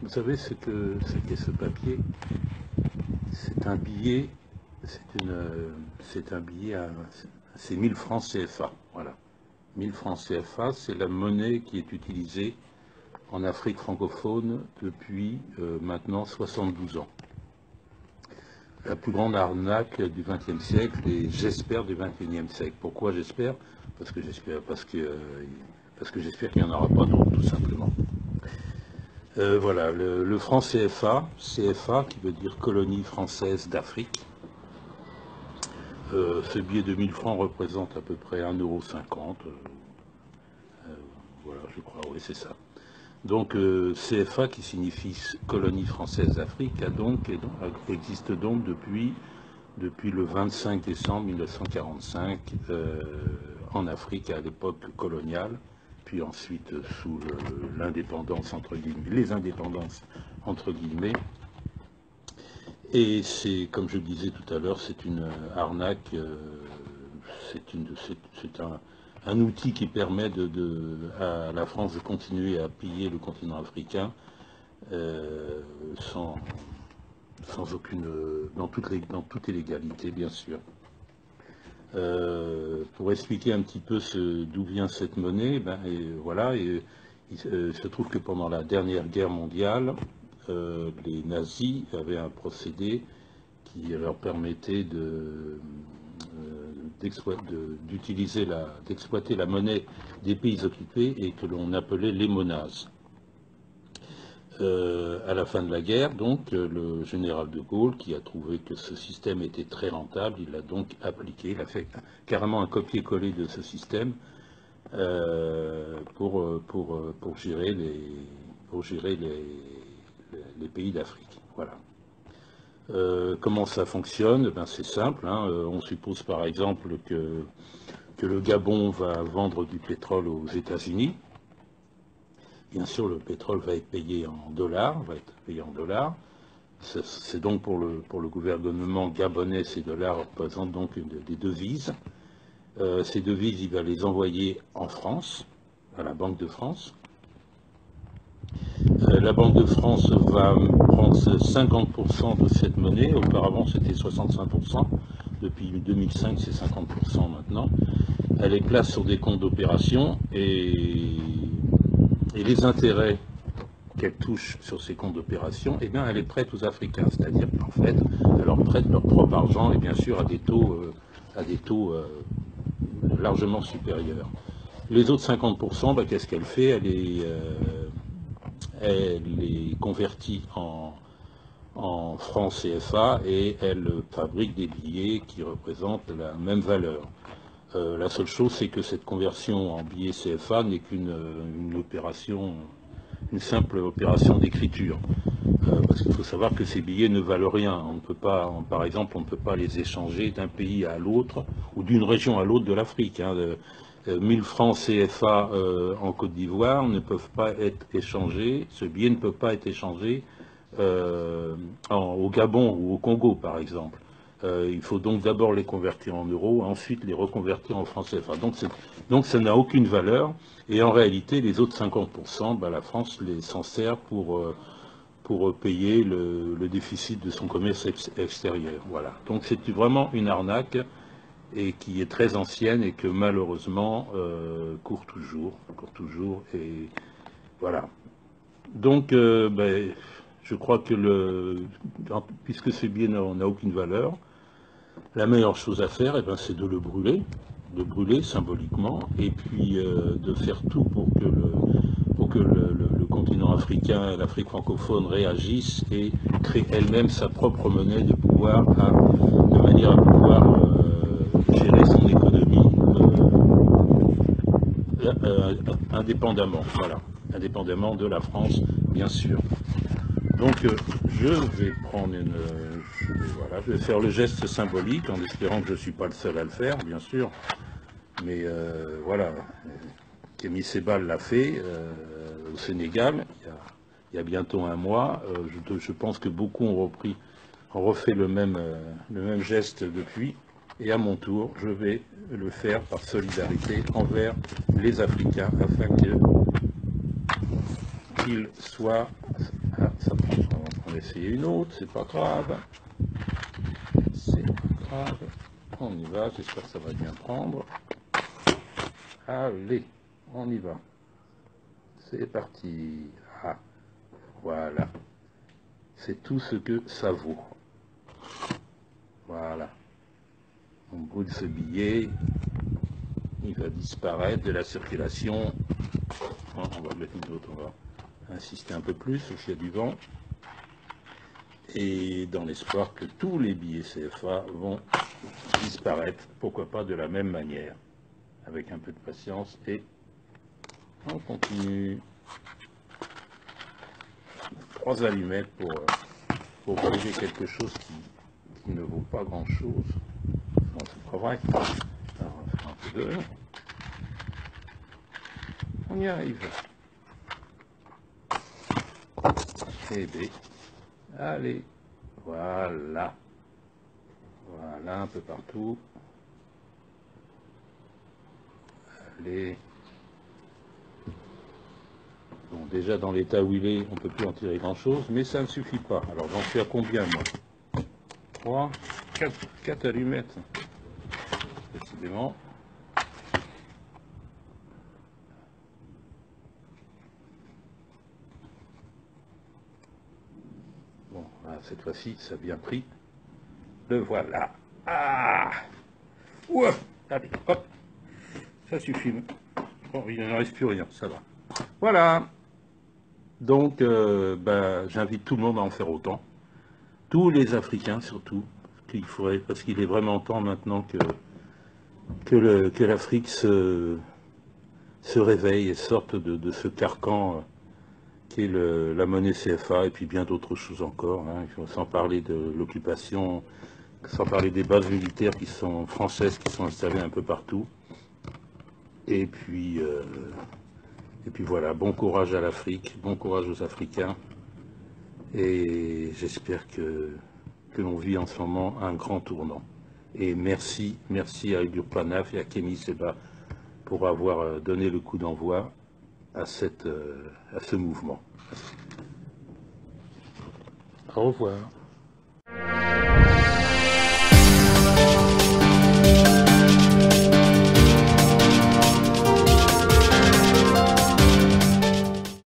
Vous savez ce qu'est ce papier? C'est un billet, c'est un billet c'est 1000 francs CFA, voilà. 1000 francs CFA, c'est la monnaie qui est utilisée en Afrique francophone depuis maintenant 72 ans. La plus grande arnaque du XXe siècle et j'espère du XXIe siècle. Pourquoi j'espère? Parce que j'espère qu'il n'y en aura pas d'autres, tout simplement. Voilà, le franc CFA, CFA qui veut dire colonie française d'Afrique. Ce billet de 1000 francs représente à peu près 1,50 €. Voilà, je crois, oui, c'est ça. Donc CFA qui signifie colonie française d'Afrique existe donc depuis le 25 décembre 1945 en Afrique à l'époque coloniale, puis ensuite sous l'indépendance entre guillemets, les indépendances entre guillemets. Et c'est, comme je le disais tout à l'heure, c'est une arnaque, c'est un outil qui permet à la France de continuer à piller le continent africain sans aucune, dans toute illégalité, bien sûr. Pour expliquer un petit peu d'où vient cette monnaie, il se trouve que pendant la dernière guerre mondiale, les nazis avaient un procédé qui leur permettait d'exploiter la monnaie des pays occupés et que l'on appelait l'émonase. À la fin de la guerre, donc, le général de Gaulle, qui a trouvé que ce système était très rentable, il l'a donc appliqué, il a fait carrément un copier-coller de ce système pour gérer les pays d'Afrique. Voilà. Comment ça fonctionne? Ben, c'est simple, hein. On suppose par exemple que le Gabon va vendre du pétrole aux États-Unis. Bien sûr, le pétrole va être payé en dollars, C'est donc pour le gouvernement gabonais, ces dollars représentent donc des devises. Ces devises, il va les envoyer en France, à la Banque de France. La Banque de France va prendre 50% de cette monnaie. Auparavant, c'était 65%. Depuis 2005, c'est 50% maintenant. Elle les place sur des comptes d'opération et les intérêts qu'elle touche sur ces comptes d'opération, eh bien, elle les prête aux Africains. C'est-à-dire qu'en fait, elle leur prête leur propre argent et bien sûr à des taux largement supérieurs. Les autres 50%, bah, qu'est-ce qu'elle fait? Elle les convertit en francs CFA et elle fabrique des billets qui représentent la même valeur. La seule chose, c'est que cette conversion en billets CFA n'est qu'une simple opération d'écriture. Parce qu'il faut savoir que ces billets ne valent rien. On ne peut pas, par exemple, on ne peut pas les échanger d'un pays à l'autre ou d'une région à l'autre de l'Afrique. 1000 francs CFA en Côte d'Ivoire ne peuvent pas être échangés, ce billet ne peut pas être échangé au Gabon ou au Congo, par exemple. Il faut donc d'abord les convertir en euros, ensuite les reconvertir en francs CFA. Donc ça n'a aucune valeur, et en réalité, les autres 50%, bah, la France s'en sert pour payer le déficit de son commerce extérieur. Voilà. Donc c'est vraiment une arnaque et qui est très ancienne et que malheureusement court toujours, et voilà. Donc je crois que puisque ce billet n'a aucune valeur, la meilleure chose à faire, c'est de le brûler symboliquement, et puis de faire tout pour que le continent africain, l'Afrique francophone réagisse et crée elle-même sa propre monnaie de manière à pouvoir gérer son économie indépendamment, voilà, indépendamment de la France, bien sûr. Donc je vais prendre je vais faire le geste symbolique en espérant que je ne suis pas le seul à le faire, bien sûr. Mais voilà, Kémy Sébal l'a fait au Sénégal il y a bientôt un mois. Je pense que beaucoup ont refait le même geste depuis. Et à mon tour, je vais le faire par solidarité envers les Africains afin qu'ils soient Ça prend, on va essayer une autre, c'est pas grave. C'est pas grave. On y va, j'espère que ça va bien prendre. Allez, on y va. C'est parti. Ah, voilà. C'est tout ce que ça vaut. Voilà. On brûle ce billet. Il va disparaître de la circulation. On va mettre une autre, on va insister un peu plus, parce qu'il y a du vent. Et dans l'espoir que tous les billets CFA vont disparaître, pourquoi pas de la même manière. Avec un peu de patience et on continue. 3 allumettes pour brûler quelque chose qui ne vaut pas grand chose. Non, c'est pas vrai. Alors, on va faire un peu de... On y arrive. Et bien, allez, voilà. Voilà, un peu partout. Allez. Bon, déjà dans l'état où il est, on ne peut plus en tirer grand chose, mais ça ne suffit pas. Alors j'en suis à combien moi? 3, 4 allumettes. Décidément. Bon, voilà, cette fois-ci, ça a bien pris. Le voilà. Ah! Ouah! Allez, hop! Ça suffit. Bon, il ne reste plus rien, ça va. Voilà! Donc, j'invite tout le monde à en faire autant. Tous les Africains, surtout. Parce qu'il est vraiment temps maintenant que l'Afrique se réveille et sorte de ce carcan qui est la monnaie CFA et puis bien d'autres choses encore. Hein. Sans parler de l'occupation, sans parler des bases militaires qui sont françaises, qui sont installées un peu partout. Et puis voilà, bon courage à l'Afrique, bon courage aux Africains. Et j'espère que l'on vit en ce moment un grand tournant. Et merci à Udur Panaf et à Kémy Seba pour avoir donné le coup d'envoi à ce mouvement. Au revoir.